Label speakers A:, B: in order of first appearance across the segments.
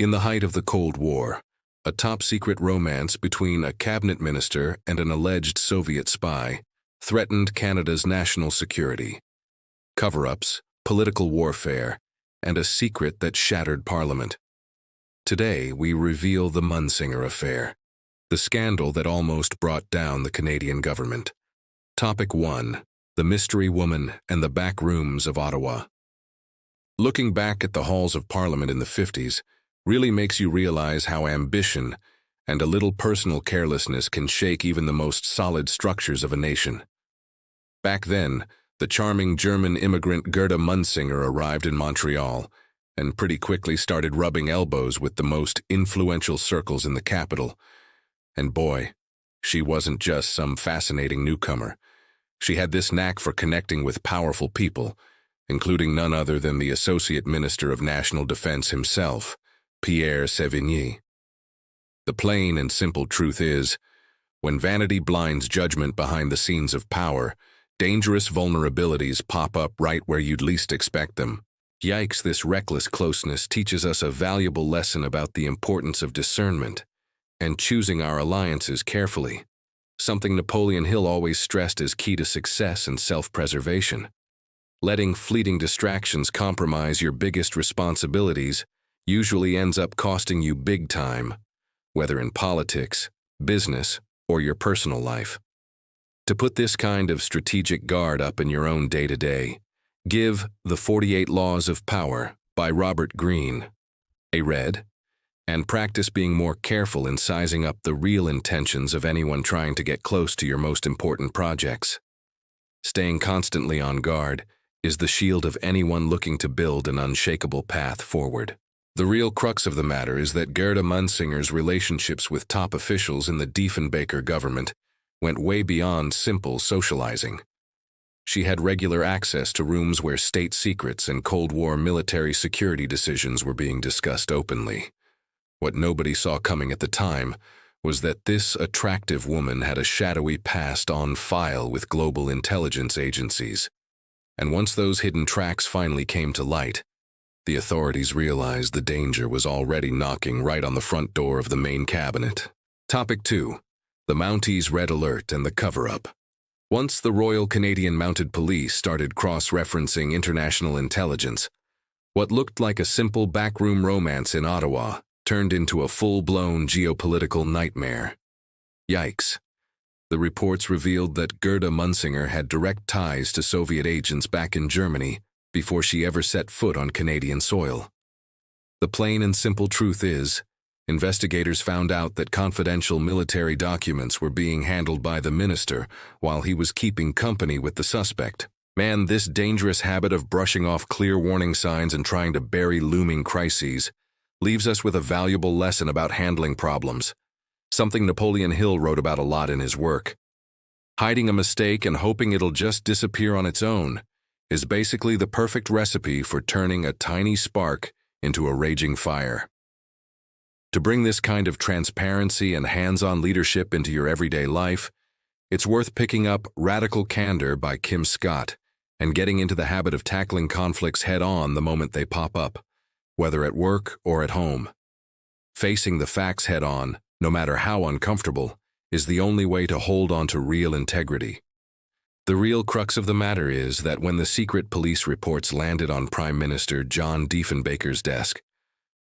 A: In the height of the Cold War, a top-secret romance between a cabinet minister and an alleged Soviet spy threatened Canada's national security. Cover-ups, political warfare, and a secret that shattered Parliament. Today, we reveal the Munsinger affair, the scandal that almost brought down the Canadian government. Topic 1. The Mystery Woman and the Back Rooms of Ottawa. Looking back at the halls of Parliament in the 50s really makes you realize how ambition and a little personal carelessness can shake even the most solid structures of a nation. Back then, the charming German immigrant Gerda Munsinger arrived in Montreal and pretty quickly started rubbing elbows with the most influential circles in the capital. And boy, she wasn't just some fascinating newcomer. She had this knack for connecting with powerful people, including none other than the Associate Minister of National Defense himself, Pierre Sévigny. The plain and simple truth is, when vanity blinds judgment behind the scenes of power, dangerous vulnerabilities pop up right where you'd least expect them. Yikes, this reckless closeness teaches us a valuable lesson about the importance of discernment and choosing our alliances carefully, something Napoleon Hill always stressed as key to success and self-preservation. Letting fleeting distractions compromise your biggest responsibilities usually ends up costing you big time, whether in politics, business, or your personal life. To put this kind of strategic guard up in your own day-to-day, give The 48 Laws of Power by Robert Greene a read, and practice being more careful in sizing up the real intentions of anyone trying to get close to your most important projects. Staying constantly on guard is the shield of anyone looking to build an unshakable path forward. The real crux of the matter is that Gerda Munsinger's relationships with top officials in the Diefenbaker government went way beyond simple socializing. She had regular access to rooms where state secrets and Cold War military security decisions were being discussed openly. What nobody saw coming at the time was that this attractive woman had a shadowy past on file with global intelligence agencies. And once those hidden tracks finally came to light, the authorities realized the danger was already knocking right on the front door of the main cabinet. Topic 2. The Mounties Red Alert and the Cover-Up. Once the Royal Canadian Mounted Police started cross-referencing international intelligence, what looked like a simple backroom romance in Ottawa turned into a full-blown geopolitical nightmare. Yikes. The reports revealed that Gerda Munsinger had direct ties to Soviet agents back in Germany before she ever set foot on Canadian soil. The plain and simple truth is, investigators found out that confidential military documents were being handled by the minister while he was keeping company with the suspect. Man, this dangerous habit of brushing off clear warning signs and trying to bury looming crises leaves us with a valuable lesson about handling problems, something Napoleon Hill wrote about a lot in his work. Hiding a mistake and hoping it'll just disappear on its own is basically the perfect recipe for turning a tiny spark into a raging fire. To bring this kind of transparency and hands-on leadership into your everyday life, it's worth picking up Radical Candor by Kim Scott and getting into the habit of tackling conflicts head-on the moment they pop up, whether at work or at home. Facing the facts head-on, no matter how uncomfortable, is the only way to hold on to real integrity. The real crux of the matter is that when the secret police reports landed on Prime Minister John Diefenbaker's desk,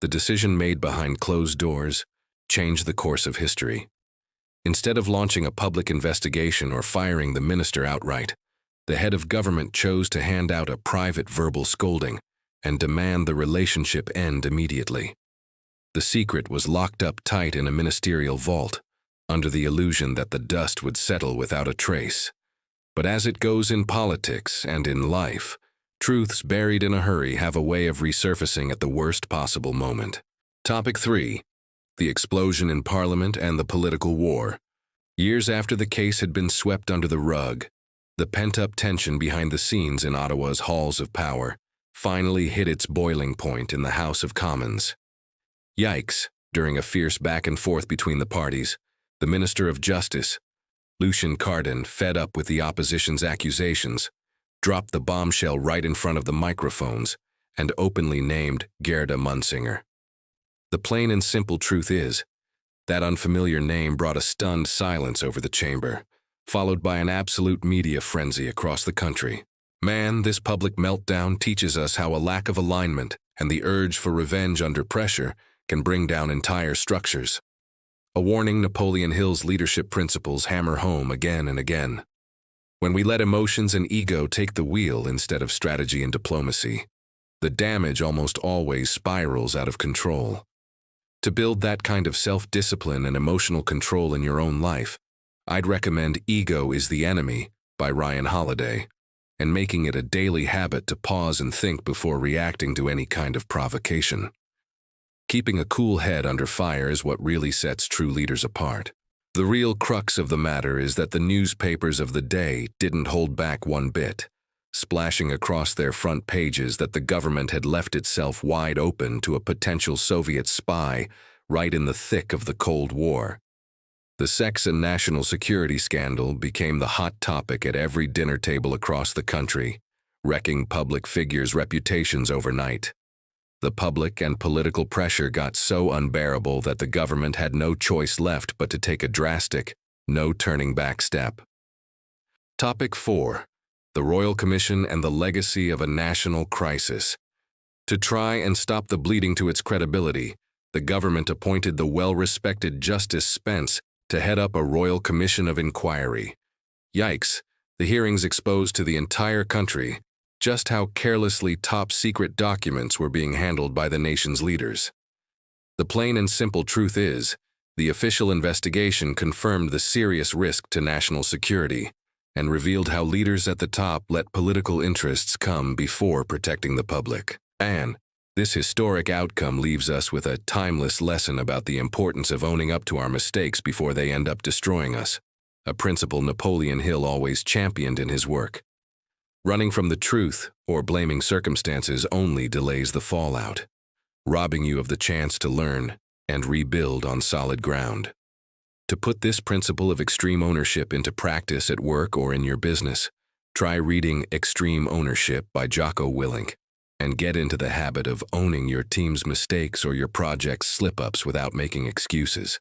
A: the decision made behind closed doors changed the course of history. Instead of launching a public investigation or firing the minister outright, the head of government chose to hand out a private verbal scolding and demand the relationship end immediately. The secret was locked up tight in a ministerial vault, under the illusion that the dust would settle without a trace. But as it goes in politics and in life, truths buried in a hurry have a way of resurfacing at the worst possible moment. Topic 3. The explosion in Parliament and the political war. Years after the case had been swept under the rug, the pent-up tension behind the scenes in Ottawa's halls of power finally hit its boiling point in the House of Commons. Yikes, during a fierce back-and-forth between the parties, the Minister of Justice, Lucien Cardin, fed up with the opposition's accusations, dropped the bombshell right in front of the microphones and openly named Gerda Munsinger. The plain and simple truth is, that unfamiliar name brought a stunned silence over the chamber, followed by an absolute media frenzy across the country. Man, this public meltdown teaches us how a lack of alignment and the urge for revenge under pressure can bring down entire structures. A warning Napoleon Hill's leadership principles hammer home again and again. When we let emotions and ego take the wheel instead of strategy and diplomacy, the damage almost always spirals out of control. To build that kind of self-discipline and emotional control in your own life, I'd recommend Ego is the Enemy by Ryan Holiday, and making it a daily habit to pause and think before reacting to any kind of provocation. Keeping a cool head under fire is what really sets true leaders apart. The real crux of the matter is that the newspapers of the day didn't hold back one bit, splashing across their front pages that the government had left itself wide open to a potential Soviet spy right in the thick of the Cold War. The sex and national security scandal became the hot topic at every dinner table across the country, wrecking public figures' reputations overnight. The public and political pressure got so unbearable that the government had no choice left but to take a drastic, no-turning-back step. Topic 4. The Royal Commission and the Legacy of a National Crisis. To try and stop the bleeding to its credibility, the government appointed the well-respected Justice Spence to head up a Royal Commission of Inquiry. Yikes, the hearings exposed to the entire country just how carelessly top-secret documents were being handled by the nation's leaders. The plain and simple truth is, the official investigation confirmed the serious risk to national security and revealed how leaders at the top let political interests come before protecting the public. And this historic outcome leaves us with a timeless lesson about the importance of owning up to our mistakes before they end up destroying us, a principle Napoleon Hill always championed in his work. Running from the truth or blaming circumstances only delays the fallout, robbing you of the chance to learn and rebuild on solid ground. To put this principle of extreme ownership into practice at work or in your business, try reading Extreme Ownership by Jocko Willink and get into the habit of owning your team's mistakes or your project's slip-ups without making excuses.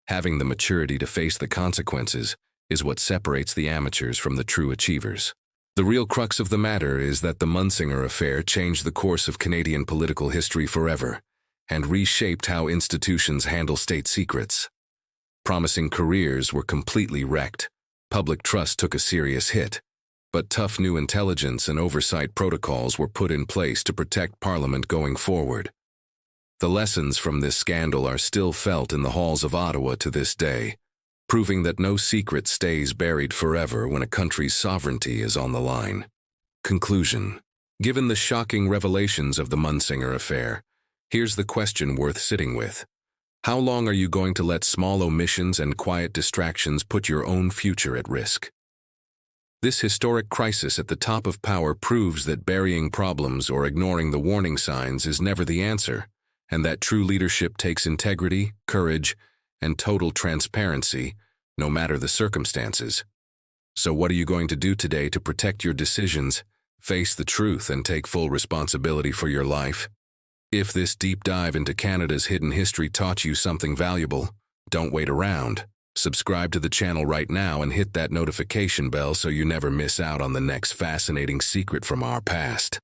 A: Having the maturity to face the consequences is what separates the amateurs from the true achievers. The real crux of the matter is that the Munsinger affair changed the course of Canadian political history forever and reshaped how institutions handle state secrets. Promising careers were completely wrecked, public trust took a serious hit, but tough new intelligence and oversight protocols were put in place to protect Parliament going forward. The lessons from this scandal are still felt in the halls of Ottawa to this day, proving that no secret stays buried forever when a country's sovereignty is on the line. Conclusion. Given the shocking revelations of the Munsinger affair, here's the question worth sitting with. How long are you going to let small omissions and quiet distractions put your own future at risk? This historic crisis at the top of power proves that burying problems or ignoring the warning signs is never the answer, and that true leadership takes integrity, courage, and total transparency, no matter the circumstances. So what are you going to do today to protect your decisions, face the truth, and take full responsibility for your life? If this deep dive into Canada's hidden history taught you something valuable, don't wait around. Subscribe to the channel right now and hit that notification bell so you never miss out on the next fascinating secret from our past.